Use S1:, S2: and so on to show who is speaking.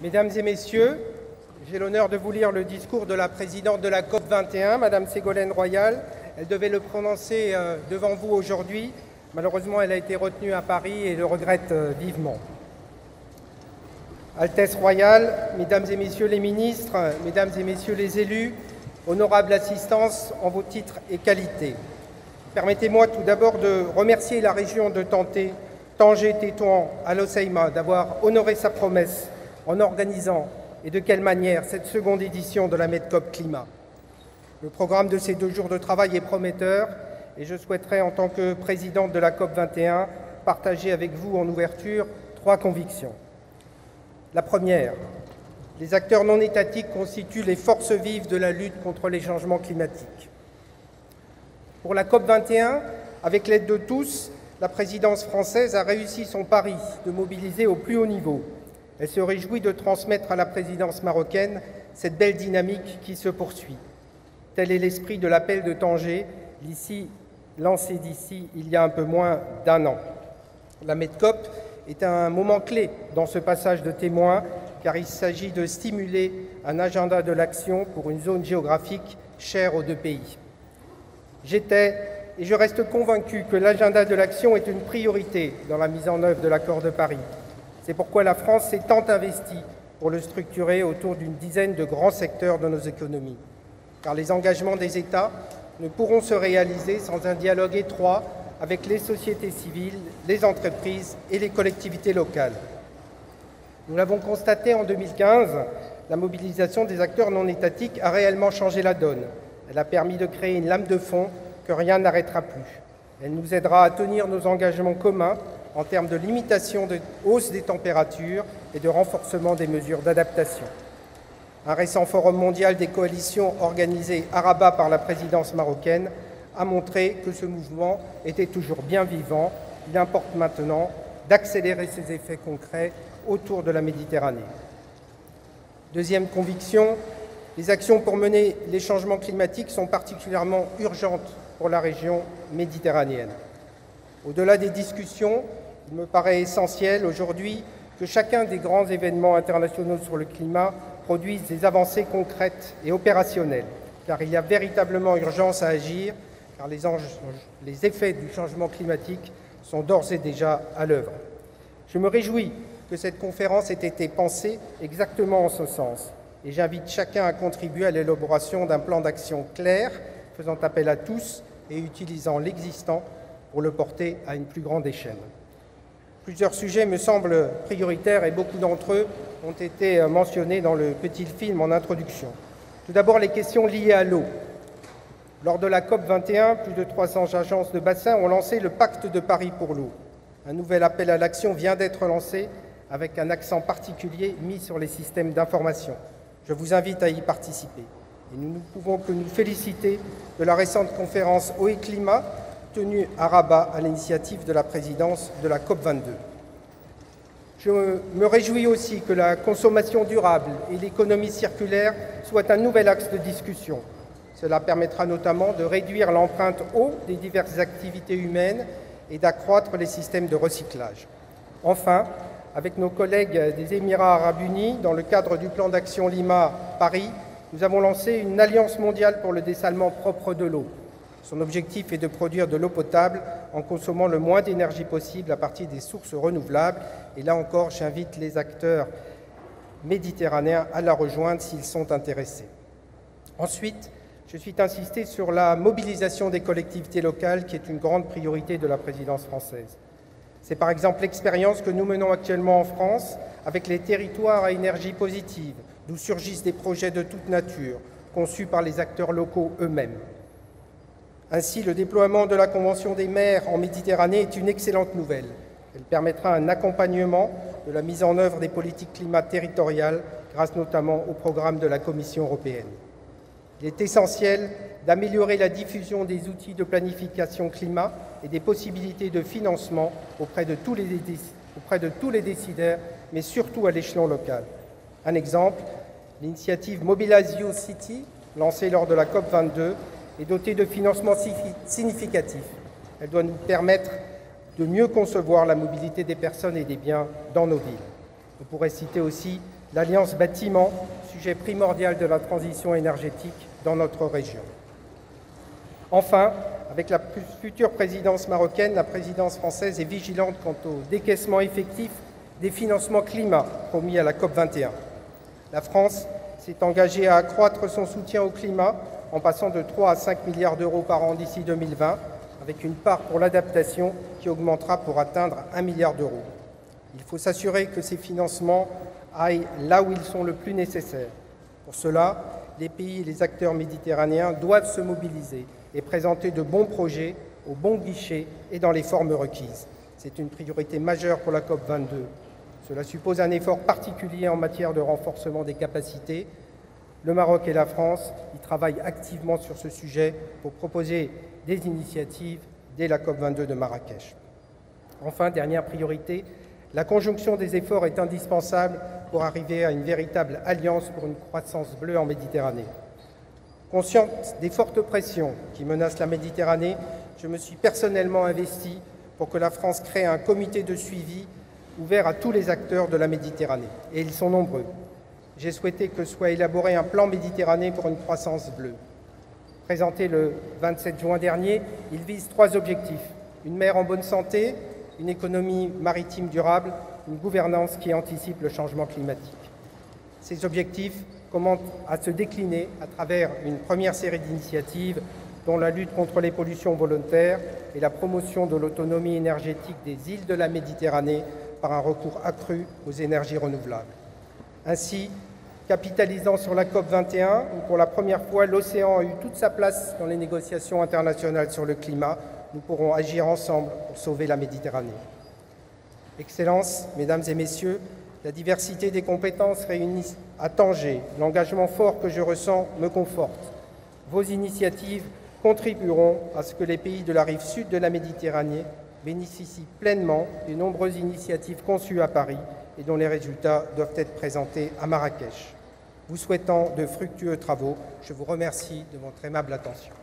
S1: Mesdames et messieurs, j'ai l'honneur de vous lire le discours de la présidente de la COP 21, Madame Ségolène Royal. Elle devait le prononcer devant vous aujourd'hui. Malheureusement, elle a été retenue à Paris et le regrette vivement. Altesse royale, Mesdames et Messieurs les ministres, Mesdames et Messieurs les élus, honorable assistance en vos titres et qualités. Permettez-moi tout d'abord de remercier la région de Tanger-Tétouan à l'Océima d'avoir honoré sa promesse en organisant, et de quelle manière, cette seconde édition de la Medcop Climat. Le programme de ces 2 jours de travail est prometteur et je souhaiterais, en tant que présidente de la COP 21, partager avec vous en ouverture 3 convictions. La première, les acteurs non étatiques constituent les forces vives de la lutte contre les changements climatiques. Pour la COP 21, avec l'aide de tous, la présidence française a réussi son pari de mobiliser au plus haut niveau. Elle se réjouit de transmettre à la présidence marocaine cette belle dynamique qui se poursuit. Tel est l'esprit de l'appel de Tanger, lancé d'ici il y a un peu moins d'1 an. La Medcop est un moment clé dans ce passage de témoin, car il s'agit de stimuler un agenda de l'action pour une zone géographique chère aux 2 pays. J'étais et je reste convaincu que l'agenda de l'action est une priorité dans la mise en œuvre de l'accord de Paris. C'est pourquoi la France s'est tant investie pour le structurer autour d'une dizaine de grands secteurs de nos économies. Car les engagements des États ne pourront se réaliser sans un dialogue étroit avec les sociétés civiles, les entreprises et les collectivités locales. Nous l'avons constaté en 2015, la mobilisation des acteurs non étatiques a réellement changé la donne. Elle a permis de créer une lame de fond que rien n'arrêtera plus. Elle nous aidera à tenir nos engagements communs en termes de limitation de hausse des températures et de renforcement des mesures d'adaptation. Un récent forum mondial des coalitions organisé à Rabat par la présidence marocaine a montré que ce mouvement était toujours bien vivant. Il importe maintenant d'accélérer ses effets concrets autour de la Méditerranée. Deuxième conviction, les actions pour mener les changements climatiques sont particulièrement urgentes pour la région méditerranéenne. Au-delà des discussions, il me paraît essentiel aujourd'hui que chacun des grands événements internationaux sur le climat produise des avancées concrètes et opérationnelles, car il y a véritablement urgence à agir, car les effets du changement climatique sont d'ores et déjà à l'œuvre. Je me réjouis que cette conférence ait été pensée exactement en ce sens, et j'invite chacun à contribuer à l'élaboration d'un plan d'action clair, faisant appel à tous et utilisant l'existant pour le porter à une plus grande échelle. Plusieurs sujets me semblent prioritaires et beaucoup d'entre eux ont été mentionnés dans le petit film en introduction. Tout d'abord, les questions liées à l'eau. Lors de la COP 21, plus de 300 agences de bassin ont lancé le Pacte de Paris pour l'eau. Un nouvel appel à l'action vient d'être lancé avec un accent particulier mis sur les systèmes d'information. Je vous invite à y participer. Et nous ne pouvons que nous féliciter de la récente conférence Eau et Climat tenue à Rabat à l'initiative de la présidence de la COP 22. Je me réjouis aussi que la consommation durable et l'économie circulaire soient un nouvel axe de discussion. Cela permettra notamment de réduire l'empreinte eau des diverses activités humaines et d'accroître les systèmes de recyclage. Enfin, avec nos collègues des Émirats arabes unis, dans le cadre du plan d'action Lima Paris, nous avons lancé une alliance mondiale pour le dessalement propre de l'eau. Son objectif est de produire de l'eau potable en consommant le moins d'énergie possible à partir des sources renouvelables. Et là encore, j'invite les acteurs méditerranéens à la rejoindre s'ils sont intéressés. Ensuite, je suis insisté sur la mobilisation des collectivités locales, qui est une grande priorité de la présidence française. C'est par exemple l'expérience que nous menons actuellement en France avec les territoires à énergie positive, d'où surgissent des projets de toute nature, conçus par les acteurs locaux eux-mêmes. Ainsi, le déploiement de la Convention des maires en Méditerranée est une excellente nouvelle. Elle permettra un accompagnement de la mise en œuvre des politiques climat territoriales, grâce notamment au programme de la Commission européenne. Il est essentiel d'améliorer la diffusion des outils de planification climat et des possibilités de financement auprès de tous les décideurs, mais surtout à l'échelon local. Un exemple, l'initiative Mobilize You City, lancée lors de la COP 22, est dotée de financements significatifs. Elle doit nous permettre de mieux concevoir la mobilité des personnes et des biens dans nos villes. On pourrait citer aussi l'Alliance Bâtiment, sujet primordial de la transition énergétique dans notre région. Enfin, avec la future présidence marocaine, la présidence française est vigilante quant au décaissement effectif des financements climat promis à la COP21. La France s'est engagée à accroître son soutien au climat en passant de 3 à 5 milliards d'euros par an d'ici 2020, avec une part pour l'adaptation qui augmentera pour atteindre 1 milliard d'euros. Il faut s'assurer que ces financements aillent là où ils sont le plus nécessaires. Pour cela, les pays et les acteurs méditerranéens doivent se mobiliser et présenter de bons projets au bon guichet et dans les formes requises. C'est une priorité majeure pour la COP22. Cela suppose un effort particulier en matière de renforcement des capacités. Le Maroc et la France y travaillent activement sur ce sujet pour proposer des initiatives dès la COP22 de Marrakech. Enfin, dernière priorité, la conjonction des efforts est indispensable pour arriver à une véritable alliance pour une croissance bleue en Méditerranée. Consciente des fortes pressions qui menacent la Méditerranée, je me suis personnellement investi pour que la France crée un comité de suivi ouvert à tous les acteurs de la Méditerranée, et ils sont nombreux. J'ai souhaité que soit élaboré un plan Méditerranée pour une croissance bleue. Présenté le 27 juin dernier, il vise 3 objectifs: une mer en bonne santé, une économie maritime durable, une gouvernance qui anticipe le changement climatique. Ces objectifs commencent à se décliner à travers une première série d'initiatives, dont la lutte contre les pollutions volontaires et la promotion de l'autonomie énergétique des îles de la Méditerranée par un recours accru aux énergies renouvelables. Ainsi, capitalisant sur la COP21, où pour la première fois l'océan a eu toute sa place dans les négociations internationales sur le climat, nous pourrons agir ensemble pour sauver la Méditerranée. Excellences, Mesdames et Messieurs, la diversité des compétences réunies à Tanger, l'engagement fort que je ressens me conforte. Vos initiatives contribueront à ce que les pays de la rive sud de la Méditerranée bénéficient pleinement des nombreuses initiatives conçues à Paris et dont les résultats doivent être présentés à Marrakech. Vous souhaitant de fructueux travaux, je vous remercie de votre aimable attention.